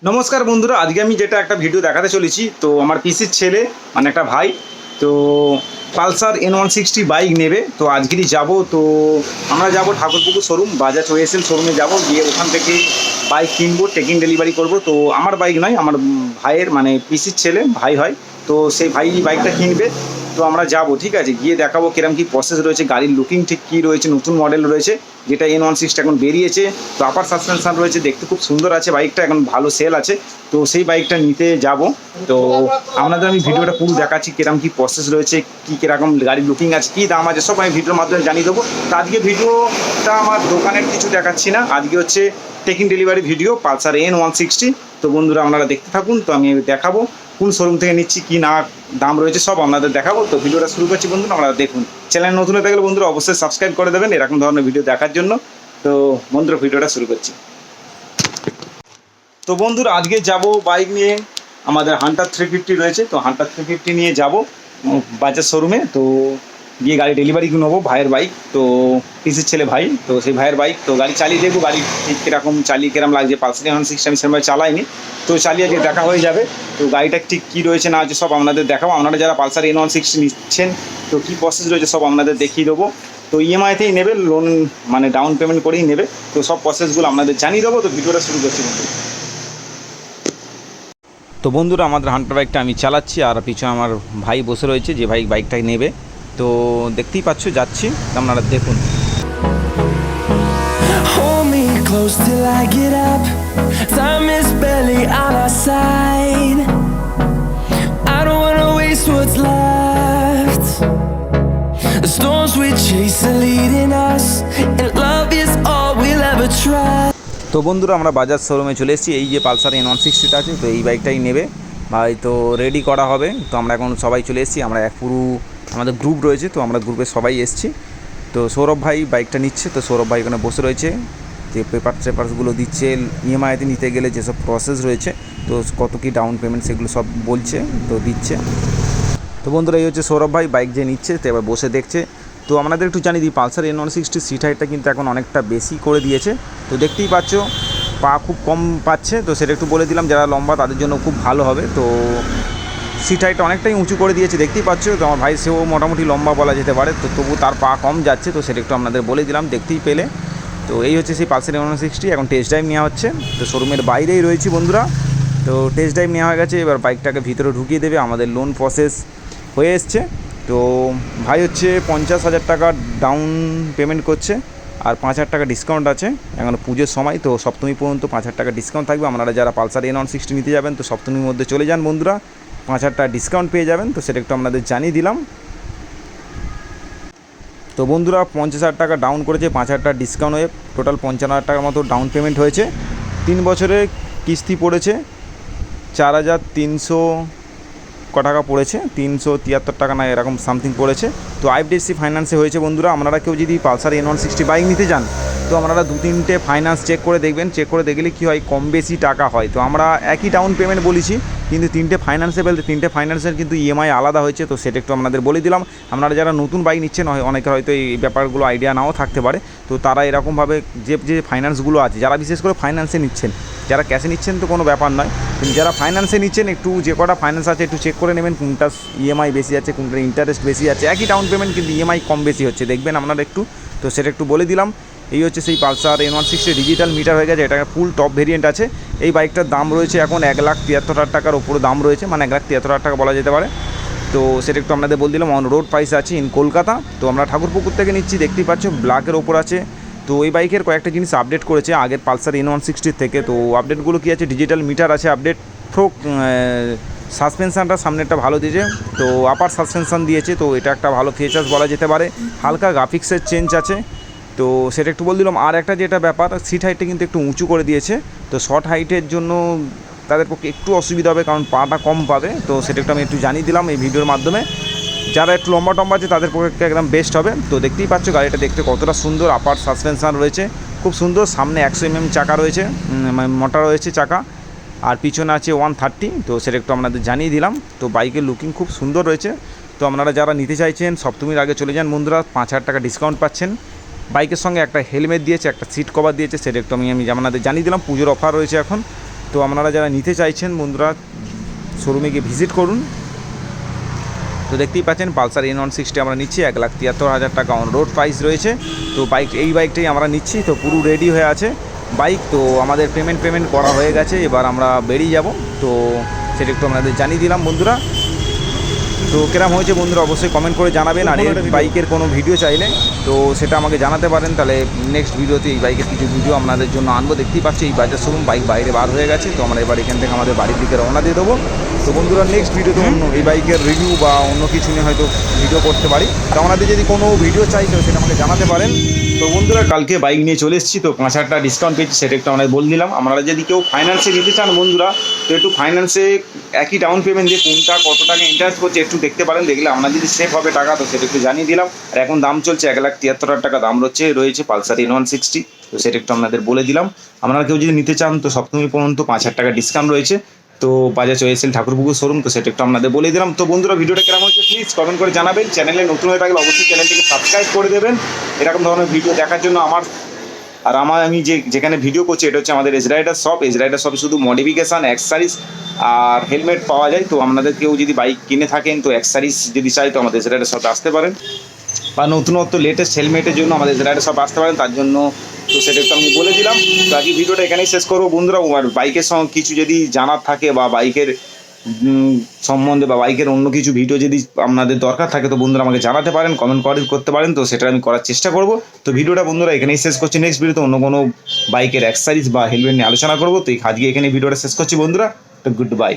নমস্কার বন্ধুরা, আজকে আমি যেটা একটা ভিডিও দেখাতে চলেছি, তো আমার পিসির ছেলে মানে একটা ভাই তো পালসার N160 বাইক নেবে। তো আজকেরই যাব। তো আমরা যাব ঠাকুরপুকুর শোরুম, বাজাজ ওএসএল শোরুমে যাব, গিয়ে ওখান থেকে বাইক কিনবো, টেকিং ডেলিভারি করব। তো আমার বাইক নয়, আমার ভাইয়ের মানে পিসির ছেলে ভাই হয়, তো সেই ভাই বাইকটা কিনবে। তো আমরা যাব, ঠিক আছে, গিয়ে দেখাবো কিরম কী প্রসেস রয়েছে, গাড়ির লুকিং ঠিক কী রয়েছে, নতুন মডেল রয়েছে যেটা N160 এখন বেরিয়েছে। তো আপার সাসপেনশন রয়েছে, দেখতে খুব সুন্দর আছে বাইকটা, এখন ভালো সেল আছে। তো সেই বাইকটা নিতে যাব। তো আপনাদের আমি ভিডিওটা পুরো দেখাচ্ছি কিরম কী প্রসেস রয়েছে, কী কীরকম গাড়ির লুকিং আছে, কী দাম আছে, সব আমি ভিডিওর মাধ্যমে জানিয়ে দেবো। তো আজকে ভিডিওটা আমার দোকানের কিছু দেখাচ্ছি না, আজকে হচ্ছে taking delivery video Pulsar N160। তো বন্ধুরা আপনারা দেখতে থাকুন। তো আমি দেখাবো কোন শোরুম থেকে নিচ্ছি, কী না দাম রয়েছে, সব আপনাদের দেখাবো। তো ভিডিওটা শুরু করছি বন্ধুরা, আপনারা দেখুন। চ্যানেল নতুন হয়ে থাকলে বন্ধুরা অবশ্যই সাবস্ক্রাইব করে দেবেন এরকম ধরনের ভিডিও দেখার জন্য। তো বন্ধুরা ভিডিওটা শুরু করছি। তো বন্ধুরা আজকে যাব বাইক নিয়ে, আমাদের হান্টার 350 রয়েছে, তো হান্টার 350 নিয়ে যাব বাজাজ শোরুমে। তো গিয়ে গাড়ি ডেলিভারি নেবো, ভাইয়ের বাইক, তো পিসির ছেলে ভাই, তো সেই ভাইয়ের বাইক। তো গাড়ি চালিয়ে দেখবো গাড়ি ঠিক কীরকম চালিয়ে কিরম লাগছে। পালসার N160 আমি সেরকম চালাইনি, তো চালিয়ে আজকে দেখা হয়ে যাবে। তো গাড়িটা ঠিক কী রয়েছে না আছে সব আপনাদের দেখাবো। আপনারা যারা পালসার N160 নিচ্ছেন, তো কী প্রসেস রয়েছে সব আপনাদের দেখিয়ে দেবো। তো ইএমআইতেই নেবে, লোন মানে ডাউন পেমেন্ট করেই নেবে, তো সব প্রসেসগুলো আপনাদের জানিয়ে দেবো। তো ভিডিওটা শুরু করছি বন্ধু। তো বন্ধুরা আমাদের হান্টার বাইকটা আমি চালাচ্ছি, আর পিছনে আমার ভাই বসে রয়েছে, যে ভাই বাইকটা নেবে। তো দেখতেই পাচ্ছ যাচ্ছি, আপনারা দেখুন। Hold me close till I get up. Time is barely on our side. I don't wanna waste what's left. The storms we chase are leading us, and love is all we'll ever try. তো বন্ধুরা আমরা বাজাজ শোরুমে চলে এসেছি, এই যে Pulsar N160 আছে, তো এই বাইকটাই নেবে ভাই। তো রেডি করা হবে। তো আমরা এখন সবাই চলে এসেছি, আমরা এক পুরো আমাদের গ্রুপ রয়েছে, তো আমরা গ্রুপে সবাই এসেছি। তো সৌরভ ভাই বাইকটা নিচ্ছে, তো সৌরভ ভাই ওখানে বসে রয়েছে, যে পেপারসগুলো দিচ্ছে, ইএমআইতে নিতে গেলে যেসব প্রসেস রয়েছে, তো কত কী ডাউন পেমেন্ট সেগুলো সব বলছে, তো দিচ্ছে। তো বন্ধুরা এই হচ্ছে সৌরভ ভাই বাইক যে নিচ্ছে, তো এবার বসে দেখছে। তো আপনাদের একটু জানিয়ে দিই, পালসার N160 সিট হাইটটা কিন্তু এখন অনেকটা বেশি করে দিয়েছে। তো দেখতেই পাচ্ছ পা খুব কম পাচ্ছে, তো সেটা একটু বলে দিলাম, যারা লম্বা তাদের জন্য খুব ভালো হবে। তো সিট হাইটটা অনেকটাই উঁচু করে দিয়েছে, দেখতেই পাচ্ছ। তো আমার ভাই সেও মোটামুটি লম্বা বলা যেতে পারে, তো তবু তার পা কম যাচ্ছে, তো সেটা একটু আপনাদের বলে দিলাম, দেখতেই পেলে। তো এই হচ্ছে সেই পালসার N160, এখন টেস্ট ড্রাইভ নেওয়া হচ্ছে। তো শোরুমের বাইরেই রয়েছি বন্ধুরা, তো টেস্ট ড্রাইভ নেওয়া হয়ে গেছে, এবার বাইকটাকে ভিতরে ঢুকিয়ে দেবে। আমাদের লোন প্রসেস হয়ে এসছে। তো ভাই হচ্ছে 50,000 টাকা ডাউন পেমেন্ট করছে, আর 5,000 টাকা ডিসকাউন্ট আছে, এখন পুজোর সময়, তো সপ্তমী পর্যন্ত 5,000 টাকা ডিসকাউন্ট থাকবে। আপনারা যারা পালসার N160 নিতে যাবেন, তো সপ্তমীর মধ্যে চলে যান বন্ধুরা, 5,000 টাকা ডিসকাউন্ট পেয়ে যাবেন। তো সেটা একটু আপনাদের জানিয়ে দিলাম। তো বন্ধুরা 50,000 টাকা ডাউন করেছে, 5,000 টাকা ডিসকাউন্ট হয়ে টোটাল 55,000 টাকার মতো ডাউন পেমেন্ট হয়েছে। 3 বছরের কিস্তি পড়েছে 4,300 টাকা পড়েছে, 373 টাকা না এরকম সামথিং পড়েছে। তো IFDC ফাইন্যান্সে হয়েছে বন্ধুরা। আপনারা কেউ যদি পালসার N160 বাইক নিতে যান, তো আপনারা 2-3টে ফাইন্যান্স চেক করে দেখবেন, চেক করে দেখলে কী হয়, কম বেশি টাকা হয়। তো আমরা একই ডাউন পেমেন্ট বলেছি, কিন্তু 3টে ফাইন্যান্সে বলতে 3টে ফাইন্যান্সের কিন্তু ইএমআই আলাদা হয়েছে। তো সেটা একটু আপনাদের বলে দিলাম। আপনারা যারা নতুন বাইক নিচ্ছেন, অনেকের হয়তো এই ব্যাপারগুলো আইডিয়া নাও থাকতে পারে, তো তারা এরকমভাবে যে ফাইন্যান্সগুলো আছে, যারা বিশেষ করে ফাইন্যান্সে নিচ্ছেন, যারা ক্যাশে নিচ্ছেন তো কোনো ব্যাপার নয়, কিন্তু যারা ফাইন্যান্সে নিচ্ছেন একটু যে কটা ফাইন্যান্স আছে একটু চেক করে নেবেন, কোনটা ইএমআই বেশি আছে, কোনটা ইন্টারেস্ট বেশি আছে। একই ডাউন পেমেন্ট কিন্তু ইএমআই কম বেশি হচ্ছে, দেখবেন আপনারা একটু। তো সেটা একটু বলে দিলাম। এই হচ্ছে সেই পালসার N160 ডিজিটাল মিটার হয়ে গেছে, এটা ফুল টপ ভেরিয়েন্ট আছে। এই বাইকটার দাম রয়েছে এখন 1,73,000 টাকার ওপরে দাম রয়েছে, মানে 1,73,000 টাকা বলা যেতে পারে। তো সেটা একটু আপনাদের বলে দিলাম। অন রোড প্রাইস আছে ইন কলকাতা। তো আমরা ঠাকুরপুকুর থেকে নিচ্ছি, দেখতেই পাচ্ছ ব্ল্যাকের ওপর আছে। তো এই বাইকের কয়েকটা জিনিস আপডেট করেছে আগের পালসার N160 থেকে। তো আপডেটগুলো কী আছে, ডিজিটাল মিটার আছে আপডেট, ফ্রোক সাসপেনশানটা সামনেরটা ভালো দিয়েছে, তো আপার সাসপেনশান দিয়েছে, তো এটা একটা ভালো ফিচার্স বলা যেতে পারে। হালকা গ্রাফিক্সের চেঞ্জ আছে, তো সেটা একটু বলে দিলাম। আর একটা যেটা ব্যাপার, সিট হাইটটা কিন্তু একটু উঁচু করে দিয়েছে, তো শর্ট হাইটের জন্য তাদের পক্ষে একটু অসুবিধা হবে, কারণ পাটা কম পাবে। তো সেটা একটু আমি একটু জানিয়ে দিলাম এই ভিডিওর মাধ্যমে। যারা একটু লম্বা টম্বা আছে তাদের পক্ষে একদম বেস্ট হবে। তো দেখতেই পাচ্ছ গাড়িটা দেখতে কতটা সুন্দর, আপার সাসপেনশান রয়েছে খুব সুন্দর, সামনে 100 mm চাকা রয়েছে, মোটা রয়েছে চাকা, আর পিছনে আছে 130। তো সেটা একটু আপনাদের জানিয়ে দিলাম। তো বাইকের লুকিং খুব সুন্দর রয়েছে। তো আপনারা যারা নিতে চাইছেন সপ্তমীর আগে চলে যান বন্ধুরা, 5,000 টাকা ডিসকাউন্ট পাচ্ছেন। বাইকের সঙ্গে একটা হেলমেট দিয়েছে, একটা সিট কভার দিয়েছে, সেটা একটু আমি আপনাদের জানিয়ে দিলাম। পুজোর অফার রয়েছে এখন। তো আপনারা যারা নিতে চাইছেন বন্ধুরা শোরুমে গিয়ে ভিজিট করুন। তো দেখতেই পাচ্ছেন পালসার N160 আমরা নিচ্ছি 1,73,000 টাকা অন রোড প্রাইস রয়েছে। তো এই বাইকটাই আমরা নিচ্ছি। তো পুরো রেডি হয়ে আছে বাইক। তো আমাদের পেমেন্ট করা হয়ে গেছে, এবার আমরা বেরিয়ে যাব। তো সেটা একটু আপনাদের জানিয়ে দিলাম বন্ধুরা। তো কিরম হয়েছে বন্ধুরা অবশ্যই কমেন্ট করে জানাবেন। আর এই বাইকের কোনো ভিডিও চাইলে তো সেটা আমাকে জানাতে পারেন, তাহলে নেক্সট ভিডিওতে এই বাইকের কিছু ভিডিও আপনাদের জন্য আনবো। দেখতেই পাচ্ছি এই বাজার শোরুম, বাইক বাইরে বার হয়ে গেছে। তো আমরা এবার এখান থেকে আমাদের বাড়ির দিকে রওনা দিয়ে দেবো। তো বন্ধুরা নেক্সট ভিডিওতে অন্য এই বাইকের রিভিউ বা অন্য কিছু নিয়ে হয়তো ভিডিও করতে পারি। তো আপনাদের যদি কোনো ভিডিও চাই তো সেটা আমাকে জানাতে পারেন। তো বন্ধুরা কালকে বাইক নিয়ে চলে এসেছি, তো 5,000 টাকা ডিসকাউন্ট পেয়েছি, সেটা একটু আমরা বলে দিলাম। আপনারা যদি কেউ ফাইন্যান্সে নিতে চান বন্ধুরা, তো একটু ফাইন্যান্সে একই ডাউন পেমেন্ট দিয়ে কোনটা কত টাকা ইন্টারেস্ট করছে একটু দেখতে পারেন। দেখলে আপনার যদি সেভ হবে টাকা তো সেটা একটু জানিয়ে দিলাম। আর এখন দাম চলছে 1,73,000 টাকা দাম রয়েছে পালসার N160। তো সেটা একটু আপনাদের বলে দিলাম। আপনারা কেউ যদি নিতে চান তো সপ্তমী পর্যন্ত 5,000 টাকা ডিসকাউন্ট রয়েছে। তো বাজাজ ওএসএল ঠাকুরপুকুর শোরুম। তো সেটা একটু আপনাদের বলে দিলাম। তো বন্ধুরা ভিডিওটা কেমন হচ্ছে প্লিজ কমেন্ট করে জানাবেন। চ্যানেলে নতুন হয়ে থাকলে অবশ্যই চ্যানেলটিকে সাবস্ক্রাইব করে দেবেন এরকম ধরনের ভিডিও দেখার জন্য। আমি যেখানে ভিডিও করছি এটা হচ্ছে আমাদের এজ রাইডার শপে শুধু মডিফিকেশান, অ্যাক্সেসরিজ আর হেলমেট পাওয়া যায়। তো আপনাদের কেউ যদি বাইক কিনে থাকেন তো অ্যাক্সেসরিজ যদি চাই তো আমাদের এজ রাইডার শপে আসতে পারেন, বা নতুনত্ব লেটেস্ট হেলমেটের জন্য আমাদের এজ রাইডার শপে আসতে পারেন। তার জন্য তো সেটা একটু আমি বলে দিলাম। তো আজকে ভিডিওটা এখানেই শেষ করবো বন্ধুরা। আর বাইকের সঙ্গে কিছু যদি জানার থাকে বা বাইকের সম্বন্ধে বা বাইকের অন্য কিছু ভিডিও যদি আপনাদের দরকার থাকে তো বন্ধুরা আমাকে জানাতে পারেন, কমেন্ট করতে পারেন। তো সেটা আমি করার চেষ্টা করব। তো ভিডিওটা বন্ধুরা এখানেই শেষ করছি। নেক্সট ভিডিওতে অন্য কোনো বাইকের অ্যাক্সেসরিজ বা হেলমেট নিয়ে আলোচনা করবো। তো আজকে এখানে ভিডিওটা শেষ করছি বন্ধুরা। তো গুড বাই।